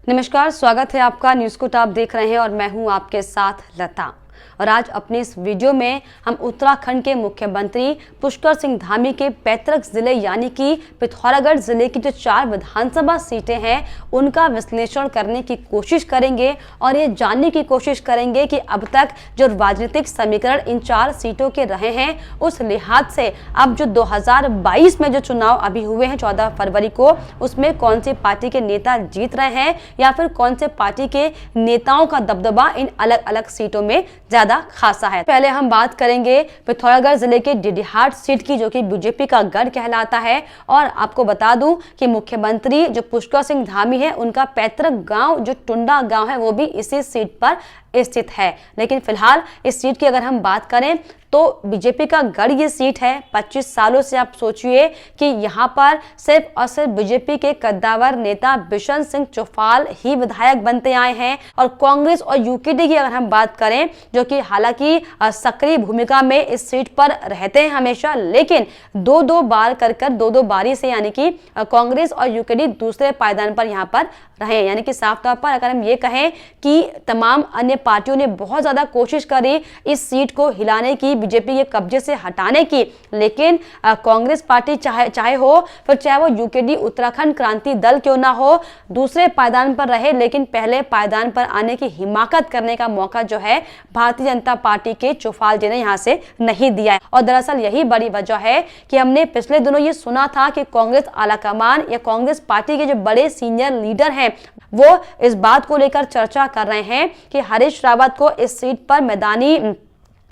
नमस्कार, स्वागत है आपका। न्यूज़ को आप देख रहे हैं और मैं हूं आपके साथ लता। और आज अपने इस वीडियो में हम उत्तराखंड के मुख्यमंत्री पुष्कर सिंह धामी के पैतृक जिले यानी कि पिथौरागढ़ जिले की जो 4 विधानसभा सीटें हैं उनका विश्लेषण करने की कोशिश करेंगे और ये जानने की कोशिश करेंगे कि अब तक जो राजनीतिक समीकरण इन 4 सीटों के रहे हैं उस लिहाज से अब जो 2022 में जो चुनाव अभी हुए हैं 14 फरवरी को, उसमें कौन सी पार्टी के नेता जीत रहे हैं या फिर कौन से पार्टी के नेताओं का दबदबा इन अलग अलग सीटों में ज्यादा खासा है। पहले हम बात करेंगे पिथौरागढ़ जिले के डीडीहाट सीट की, जो कि बीजेपी का गढ़ कहलाता है। और आपको बता दूं कि मुख्यमंत्री जो पुष्कर सिंह धामी है उनका पैतृक गांव जो टुंडा गांव है वो भी इसी सीट पर स्थित है। लेकिन फिलहाल इस सीट की अगर हम बात करें तो बीजेपी का गढ़ ये सीट है। 25 सालों से आप सोचिए कि यहाँ पर सिर्फ और सिर्फ बीजेपी के कद्दावर नेता बिशन सिंह चौफाल ही विधायक बनते आए हैं। और कांग्रेस और यूकेडी की अगर हम बात करें, जो कि हालांकि सक्रिय भूमिका में इस सीट पर रहते हैं हमेशा, लेकिन दो बार कर दो बारी से यानी कि कांग्रेस और यूकेडी दूसरे पायदान पर यहाँ पर रहे। यानी कि साफ तौर पर अगर हम ये कहें कि तमाम अन्य पार्टियों ने बहुत ज्यादा कोशिश करी इस सीट को हिलाने की, बीजेपी के कब्जे से हटाने की, लेकिन कांग्रेस पार्टी चाहे हो फिर चाहे वो यूकेडी उत्तराखंड क्रांति दल क्यों ना हो, दूसरे पायदान पर रहे, लेकिन पहले पायदान पर आने की हिमाकत करने का मौका जो है भारतीय जनता पार्टी के चौफाल जी ने यहाँ से नहीं दिया है। और दरअसल यही बड़ी वजह है कि हमने पिछले दिनों ये सुना था कि कांग्रेस आलाकमान या कांग्रेस पार्टी के जो बड़े सीनियर लीडर हैं वो इस बात को लेकर चर्चा कर रहे हैं कि हरीश रावत को इस सीट पर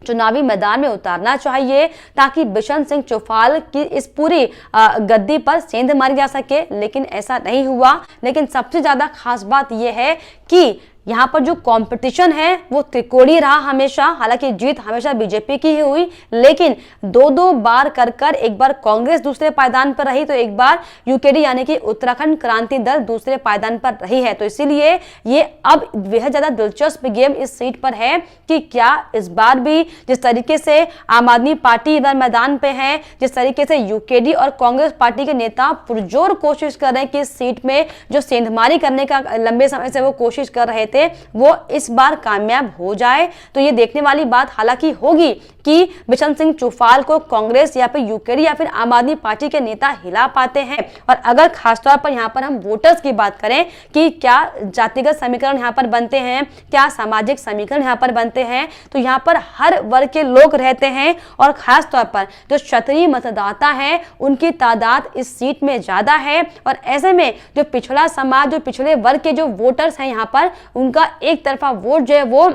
चुनावी मैदान में उतारना चाहिए ताकि बिशन सिंह चौफाल की इस पूरी गद्दी पर सेंध मारी जा सके। लेकिन ऐसा नहीं हुआ। लेकिन सबसे ज्यादा खास बात यह है कि यहाँ पर जो कंपटीशन है वो त्रिकोणीय रहा हमेशा। हालांकि जीत हमेशा बीजेपी की ही हुई, लेकिन दो बार कर एक बार कांग्रेस दूसरे पायदान पर रही तो एक बार यूकेडी यानी कि उत्तराखंड क्रांति दल दूसरे पायदान पर रही है। तो इसीलिए ये अब बेहद ज्यादा दिलचस्प गेम इस सीट पर है कि क्या इस बार भी जिस तरीके से आम आदमी पार्टी इधर मैदान पे है, जिस तरीके से यूकेडी और कांग्रेस पार्टी के नेता पुरजोर कोशिश कर रहे हैं कि इस सीट में जो सेंधमारी करने का लंबे समय से वो कोशिश कर रहे थे वो इस बार कामयाब हो जाए। तो ये देखने वाली बात हालांकि होगी कि बिशन सिंह चौफाल को कांग्रेस या फिर यूकेडी या फिर आम आदमी पार्टी के नेता हिला पाते हैं। और अगर खासतौर पर यहाँ पर हम वोटर्स की बात करें कि क्या जातिगत समीकरण यहाँ पर बनते हैं, क्या सामाजिक समीकरण यहाँ पर बनते हैं, तो यहाँ पर हर वर्ग के लोग रहते हैं। और खासतौर पर जो क्षत्रिय मतदाता है उनकी तादाद इस सीट में ज्यादा है। और ऐसे में जो पिछड़ा समाज, जो पिछड़े वर्ग के जो वोटर्स हैं यहाँ पर, उनका एक तरफा वोट जो है वो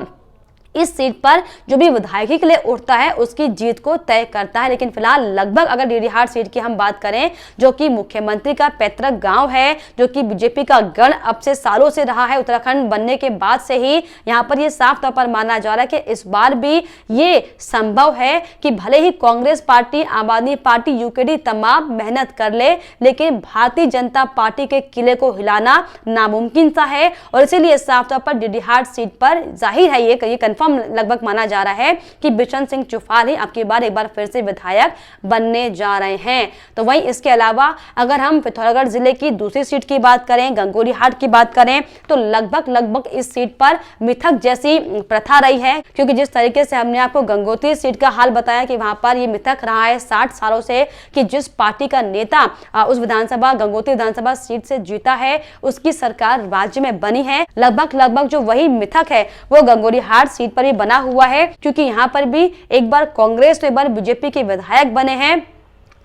इस सीट पर जो भी विधायकी के लिए उठता है उसकी जीत को तय करता है। लेकिन फिलहाल लगभग अगर डीडीहाट सीट की हम बात करें, जो कि मुख्यमंत्री का पैतृक गांव है, जो कि बीजेपी का गढ़ अब से सालों से रहा है उत्तराखंड बनने के बाद से ही, यहाँ पर ये साफ तौर पर माना जा रहा है कि इस बार भी ये संभव है कि भले ही कांग्रेस पार्टी, आम आदमी पार्टी, यूकेडी तमाम मेहनत कर ले, लेकिन भारतीय जनता पार्टी के किले को हिलाना नामुमकिन सा है। और इसीलिए साफ तौर पर डीडीहाट सीट पर जाहिर है ये लगभग माना जा रहा है कि बिशन सिंह चौफाल ही अब की बार एक बार फिर से विधायक बनने जा रहे हैं। तो वहीं इसके अलावा अगर हम पिथौरागढ़ जिले की दूसरी सीट की बात करें, गंगोलीहाट की बात करें, तो लगभग इस सीट पर मिथक जैसी प्रथा रही है। क्योंकि जिस तरीके से हमने आपको गंगोत्री सीट का हाल बताया कि वहां पर ये मिथक रहा है 60 सालों से कि जिस पार्टी का नेता उस गंगोत्री विधानसभा सीट से जीता है उसकी सरकार राज्य में बनी है। लगभग जो वही मिथक है वो गंगोलीहाट सीट पर भी बना हुआ है। क्योंकि यहाँ पर भी एक बार कांग्रेस तो एक बार बीजेपी के विधायक बने हैं,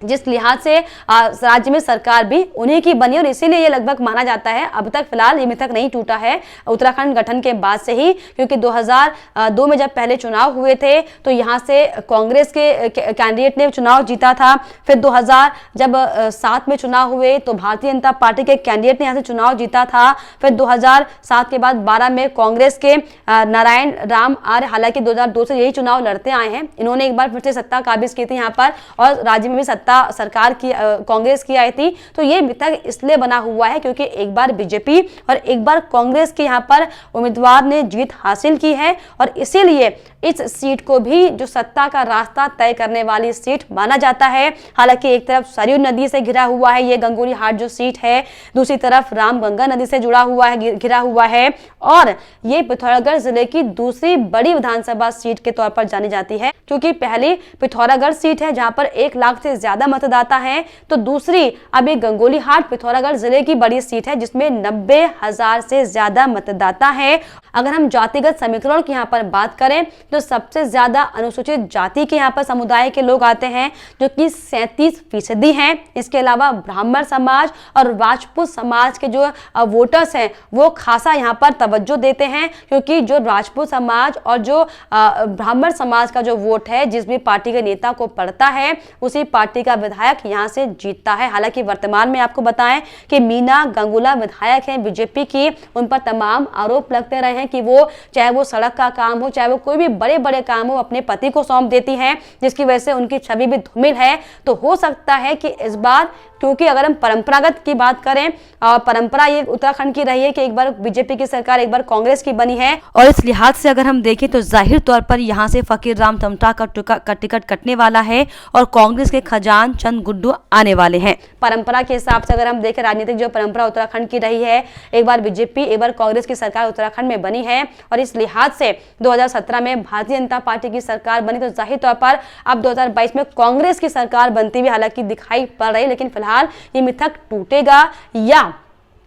जिस लिहाज से राज्य में सरकार भी उन्हीं की बनी। और इसीलिए ये लगभग माना जाता है, अब तक फिलहाल ये मिथक नहीं टूटा है उत्तराखंड गठन के बाद से ही। क्योंकि 2002 में जब पहले चुनाव हुए थे तो यहाँ से कांग्रेस के कैंडिडेट ने चुनाव जीता था। फिर 2007 में चुनाव हुए तो भारतीय जनता पार्टी के कैंडिडेट ने यहाँ से चुनाव जीता था। फिर 2007 के बाद 12 में कांग्रेस के नारायण राम आर्य, हालांकि 2002 से यही चुनाव लड़ते आए हैं, इन्होंने एक बार फिर से सत्ता काबिज की थी यहाँ पर और राज्य में भी सत्ता सरकार की कांग्रेस की आई थी। तो ये मिथक इसलिए बना हुआ है क्योंकि एक बार बीजेपी और एक बार कांग्रेस के यहाँ पर उम्मीदवार ने जीत हासिल की है और इसीलिए इस सीट को भी जो सत्ता का रास्ता तय करने वाली सीट माना जाता है। हालांकि एक तरफ सरयू नदी से घिरा हुआ है ये गंगोली हाट जो सीट है, दूसरी तरफ रामगंगा नदी से जुड़ा हुआ है, घिरा हुआ है और ये पिथौरागढ़ जिले की दूसरी बड़ी विधानसभा सीट के तौर पर जानी जाती है क्योंकि पहली पिथौरागढ़ सीट है जहां पर 1 लाख से ज्यादा मतदाता हैं, तो दूसरी अब ये गंगोली हाट पिथौरागढ़ जिले की बड़ी सीट है जिसमें 90,000 से ज्यादा मतदाता हैं। अगर हम जातिगत समीकरण की यहाँ पर बात करें तो सबसे ज्यादा अनुसूचित जाति के यहाँ पर समुदाय के लोग आते हैं जो कि 37% हैं। इसके अलावा ब्राह्मण समाज और राजपूत समाज के जो वोटर्स हैं वो खासा यहाँ पर तवज्जो देते हैं क्योंकि जो राजपूत समाज और जो ब्राह्मण समाज का जो वोट है जिस भी पार्टी के नेता को पड़ता है उसी पार्टी का विधायक यहाँ से जीतता है। हालांकि वर्तमान में आपको बताएं कि मीना गंगुला विधायक हैं बीजेपी की, उन पर तमाम आरोप लगते रहे हैं कि वो चाहे वो सड़क का काम हो चाहे वो कोई भी बड़े बड़े काम हो अपने पति को सौंप देती हैं जिसकी वजह से उनकी छवि भी धूमिल है। तो हो सकता है कि इस बार क्योंकि अगर हम परंपरागत की बात करें और परंपरा ये उत्तराखंड की रही है कि एक बार बीजेपी की सरकार एक बार कांग्रेस की बनी है और इस लिहाज से अगर हम देखें तो जाहिर तौर पर यहाँ से फकीर राम तमता का टिकट कटने वाला है और कांग्रेस के खजान चंद गुड्डू आने वाले हैं। परंपरा के हिसाब से अगर हम देखें राजनीतिक जो परंपरा उत्तराखंड की रही है, एक बार बीजेपी एक बार कांग्रेस की सरकार उत्तराखंड में बनी है और इस लिहाज से 2017 में भारतीय जनता पार्टी की सरकार बनी तो जाहिर तौर पर अब 2022 में कांग्रेस की सरकार बनती हुई हालांकि दिखाई पड़ रही, लेकिन फिलहाल ये मिथक टूटेगा या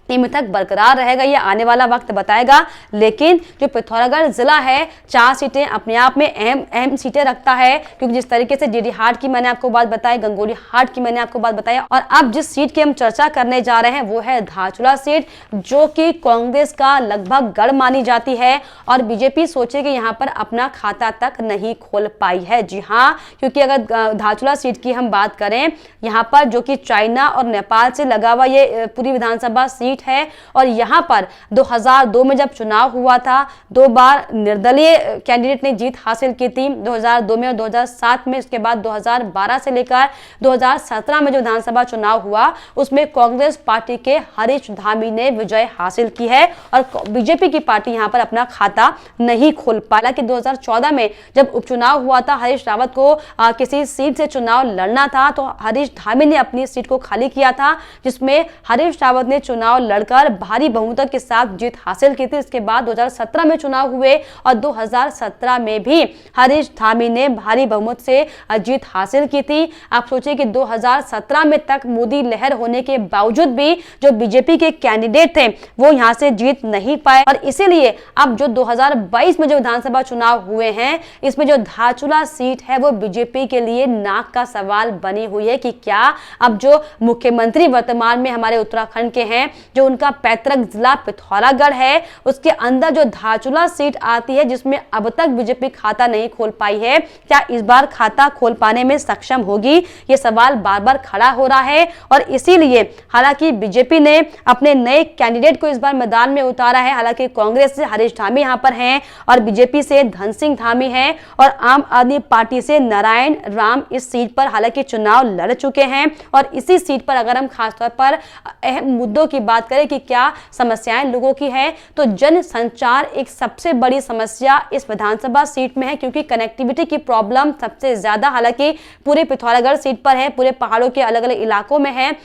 ये मिथक बरकरार रहेगा ये आने वाला वक्त बताएगा। लेकिन जो पिथौरागढ़ जिला है 4 सीटें अपने आप में अहम सीटें रखता है क्योंकि जिस तरीके से डीडी हाट की मैंने आपको बात बताई, गंगोली हाट की मैंने आपको बात बताई और अब जिस सीट की हम चर्चा करने जा रहे हैं वो है धारचूला सीट जो कि कांग्रेस का लगभग गढ़ मानी जाती है और बीजेपी सोचे कि यहाँ पर अपना खाता तक नहीं खोल पाई है। जी हाँ, क्योंकि अगर धारचूला सीट की हम बात करें यहाँ पर जो कि चाइना और नेपाल से लगा हुआ ये पूरी विधानसभा सीट है और यहां पर 2002 में जब चुनाव हुआ था 2 बार निर्दलीय कैंडिडेट ने जीत हासिल की थी, 2002 में और 2007 में। उसके बाद 2012 से लेकर 2017 में जो विधानसभा चुनाव हुआ उसमें कांग्रेस पार्टी के हरीश धामी ने विजय हासिल की है और बीजेपी की पार्टी यहां पर अपना खाता नहीं खोल पाया। कि 2014 में जब उपचुनाव हुआ था हरीश रावत को किसी सीट से चुनाव लड़ना था तो हरीश धामी ने अपनी सीट को खाली किया था जिसमें हरीश रावत ने चुनाव लड़कर भारी बहुमत के साथ जीत हासिल की थी। इसके बाद 2017 में चुनाव हुए और 2017 में भी हरीश धामी ने भारी बहुमत से जीत हासिल की थी। आप सोचिए कि 2017 में तक मोदी लहर होने के बावजूद भी जो बीजेपी के कैंडिडेट थे वो यहां से जीत नहीं पाए और इसीलिए अब जो 2022 में जो विधानसभा चुनाव हुए हैं इसमें जो धारचूला सीट है वो बीजेपी के लिए नाक का सवाल बनी हुई है कि क्या अब जो मुख्यमंत्री वर्तमान में हमारे उत्तराखंड के हैं जो उनका पैतृक जिला पिथौरागढ़ है उसके अंदर जो धारचूला सीट आती है जिसमें अब तक बीजेपी खाता नहीं खोल पाई है, क्या इस बार खाता खोल पाने में सक्षम होगी? ये सवाल बार बार खड़ा हो रहा है और इसीलिए हालांकि बीजेपी ने अपने नए कैंडिडेट को इस बार मैदान में उतारा है। हालांकि कांग्रेस से हरीश धामी यहां पर हैं और बीजेपी से धन सिंह धामी हैं और आम आदमी पार्टी से नारायण राम इस सीट पर हालांकि चुनाव लड़ चुके हैं और इसी सीट पर अगर हम खासतौर पर अहम मुद्दों की बात करें कि क्या समस्याएं लोगों की है तो जन संचार एक सबसे बड़ी समस्या इस विधानसभा सीट में है क्योंकि कनेक्टिविटी की प्रॉब्लम सबसे ज्यादा हालांकि पूरे पिथौरागढ़ सीट पर है, पूरे पहाड़ों के अलग अलग इलाकों में है।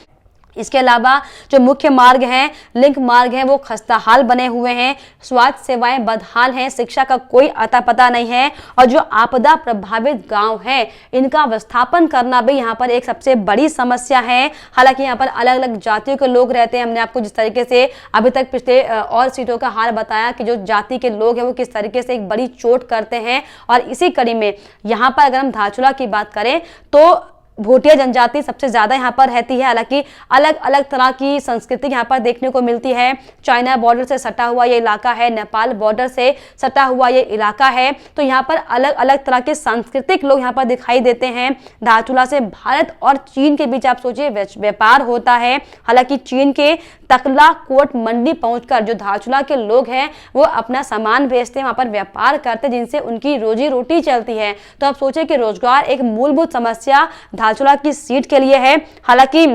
इसके अलावा जो मुख्य मार्ग हैं, लिंक मार्ग हैं वो खस्ताहाल बने हुए हैं, स्वास्थ्य सेवाएं बदहाल हैं, शिक्षा का कोई अता पता नहीं है और जो आपदा प्रभावित गांव हैं इनका विस्थापन करना भी यहाँ पर एक सबसे बड़ी समस्या है। हालांकि यहाँ पर अलग अलग जातियों के लोग रहते हैं। हमने आपको जिस तरीके से अभी तक पिछले और सीटों का हाल बताया कि जो जाति के लोग हैं वो किस तरीके से एक बड़ी चोट करते हैं और इसी कड़ी में यहाँ पर अगर हम धारचूला की बात करें तो भोटिया जनजाति सबसे ज्यादा यहाँ पर रहती है। हालांकि अलग अलग तरह की संस्कृति यहाँ पर देखने को मिलती है। चाइना बॉर्डर से सटा हुआ ये इलाका है, नेपाल बॉर्डर से सटा हुआ ये इलाका है, तो यहाँ पर अलग अलग तरह के सांस्कृतिक लोग यहाँ पर दिखाई देते हैं। धारचूला से भारत और चीन के बीच आप सोचिए व्यापार होता है। हालांकि चीन के तकला कोट मंडी पहुंचकर जो धारचूला के लोग हैं वो अपना सामान भेजते हैं, वहां पर व्यापार करते हैं जिनसे उनकी रोजी रोटी चलती है। तो आप सोचिए कि रोजगार एक मूलभूत समस्या धारचूला की सीट के लिए है। हालांकि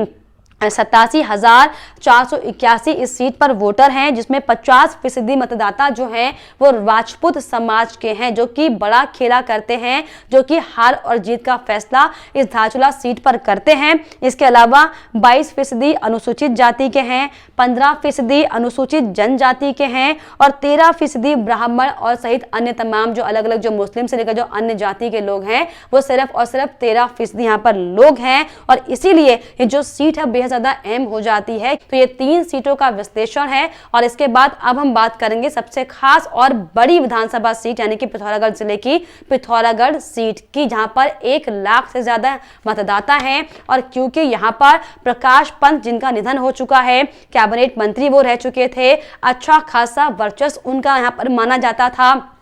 87,481 इस सीट पर वोटर हैं, जिसमें 50% मतदाता जो हैं वो राजपूत समाज के हैं, जो कि बड़ा खेला करते हैं, जो कि हार और जीत का फैसला इस धारचूला सीट पर करते हैं। इसके अलावा 22% अनुसूचित जाति के हैं, 15% अनुसूचित जनजाति के हैं और 13% ब्राह्मण और सहित अन्य तमाम जो अलग अलग जो मुस्लिम से लेकर जो अन्य जाति के लोग हैं वो सिर्फ और सिर्फ 13% यहाँ पर लोग हैं। और इसीलिए ये जो सीट है ज्यादा अहम हो जाती है। तो ये 3 सीटों का विश्लेषण है और इसके बाद अब हम बात करेंगे सबसे खास और बड़ी विधानसभा सीट यानी कि पिथौरागढ़ जिले की पिथौरागढ़ सीट की, जहां पर 1 लाख से ज्यादा मतदाता हैं। और क्योंकि यहां पर प्रकाश पंत जिनका निधन हो चुका है, कैबिनेट मंत्री वो रह चुके थे, अच्छा खासा वर्चस्व उनका यहां पर माना जाता था।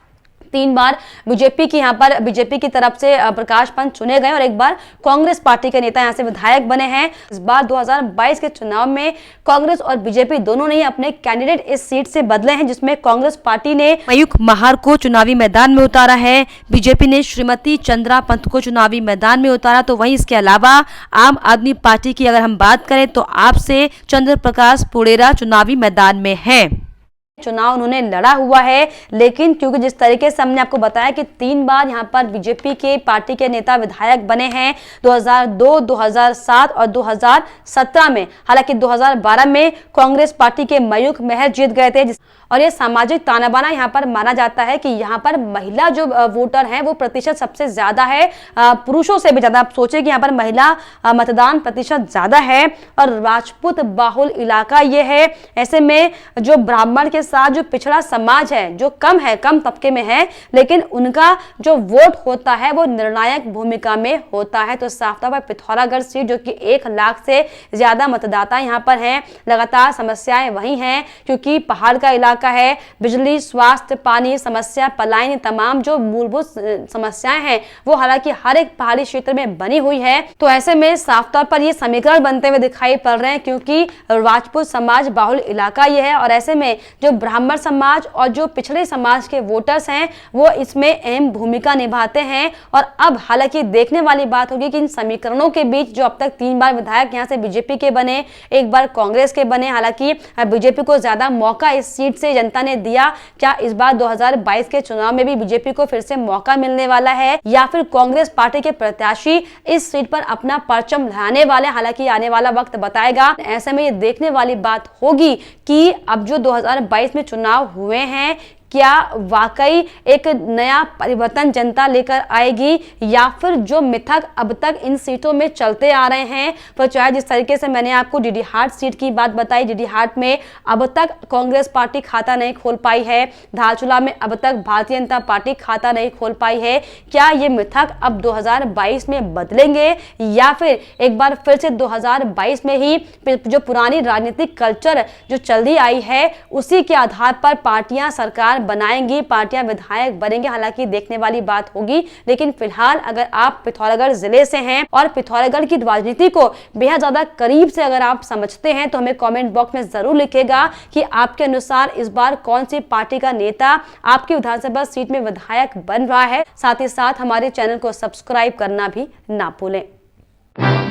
3 बार बीजेपी की तरफ से प्रकाश पंत चुने गए और 1 बार कांग्रेस पार्टी के नेता यहां से विधायक बने हैं। इस बार 2022 के चुनाव में कांग्रेस और बीजेपी दोनों ने ही अपने कैंडिडेट इस सीट से बदले हैं, जिसमें कांग्रेस पार्टी ने मयूख महार को चुनावी मैदान में उतारा है, बीजेपी ने श्रीमती चंद्रा पंत को चुनावी मैदान में उतारा। तो वहीं इसके अलावा आम आदमी पार्टी की अगर हम बात करें तो आपसे चंद्र प्रकाश पुड़ेरा चुनावी मैदान में है। चुनाव उन्होंने लड़ा हुआ है, लेकिन क्योंकि जिस तरीके से हमने आपको बताया कि 3 बार यहां पर बीजेपी के पार्टी के नेता विधायक बने हैं, 2002, 2007 और 2017 में। हालांकि 2012 में कांग्रेस पार्टी के मयूख महर जीत गए थे। और ये सामाजिक ताना बाना यहाँ पर माना जाता है कि यहाँ पर महिला जो वोटर हैं वो प्रतिशत सबसे ज्यादा है, पुरुषों से भी ज्यादा। आप सोचें कि यहाँ पर महिला मतदान प्रतिशत ज्यादा है और राजपूत बाहुल इलाका ये है। ऐसे में जो ब्राह्मण के साथ जो पिछड़ा समाज है, जो कम तबके में है, लेकिन उनका जो वोट होता है वो निर्णायक भूमिका में होता है। तो साफ तौर पर पिथौरागढ़ सीट जो कि 1 लाख से ज्यादा मतदाता यहाँ पर हैं, लगातार समस्याएं वही हैं क्योंकि पहाड़ का इलाका है, बिजली, स्वास्थ्य, पानी समस्या, पलायन, तमाम जो मूलभूत समस्याएं हैं वो हालांकि हर एक पहाड़ी क्षेत्र में बनी हुई है। तो ऐसे में साफ तौर पर ये समीकरण बनते हुए दिखाई पड़ रहे हैं क्योंकि राजपूत समाज बाहुल इलाका ये है और ऐसे में जो ब्राह्मण समाज और जो पिछड़े समाज के वोटर्स हैं वो इसमें अहम भूमिका निभाते हैं। और अब हालांकि देखने वाली बात होगी कि इन समीकरणों के बीच जो अब तक 3 बार विधायक यहाँ से बीजेपी के बने, 1 बार कांग्रेस के बने, हालांकि बीजेपी को ज्यादा मौका इस सीट से जनता ने दिया, क्या इस बार 2022 के चुनाव में भी बीजेपी को फिर से मौका मिलने वाला है या फिर कांग्रेस पार्टी के प्रत्याशी इस सीट पर अपना परचम लहराने वाले? हालांकि आने वाला वक्त बताएगा। ऐसे में ये देखने वाली बात होगी कि अब जो 2022 में चुनाव हुए हैं क्या वाकई एक नया परिवर्तन जनता लेकर आएगी या फिर जो मिथक अब तक इन सीटों में चलते आ रहे हैं। तो चाहे जिस तरीके से मैंने आपको डीडी हाट सीट की बात बताई, डीडी हाट में अब तक कांग्रेस पार्टी खाता नहीं खोल पाई है, धारचूला में अब तक भारतीय जनता पार्टी खाता नहीं खोल पाई है, क्या ये मिथक अब 2022 में बदलेंगे या फिर एक बार फिर से 2022 में ही जो पुरानी राजनीतिक कल्चर जो चलती आई है उसी के आधार पर पार्टियां सरकार बनाएंगी, पार्टियां विधायक बनेंगे? हालांकि देखने वाली बात होगी। लेकिन फिलहाल अगर आप पिथौरागढ़ जिले से हैं और पिथौरागढ़ की राजनीति को बेहद ज्यादा करीब से अगर आप समझते हैं तो हमें कमेंट बॉक्स में जरूर लिखेगा कि आपके अनुसार इस बार कौन सी पार्टी का नेता आपकी विधानसभा सीट में विधायक बन रहा है। साथ ही साथ हमारे चैनल को सब्सक्राइब करना भी ना भूलें।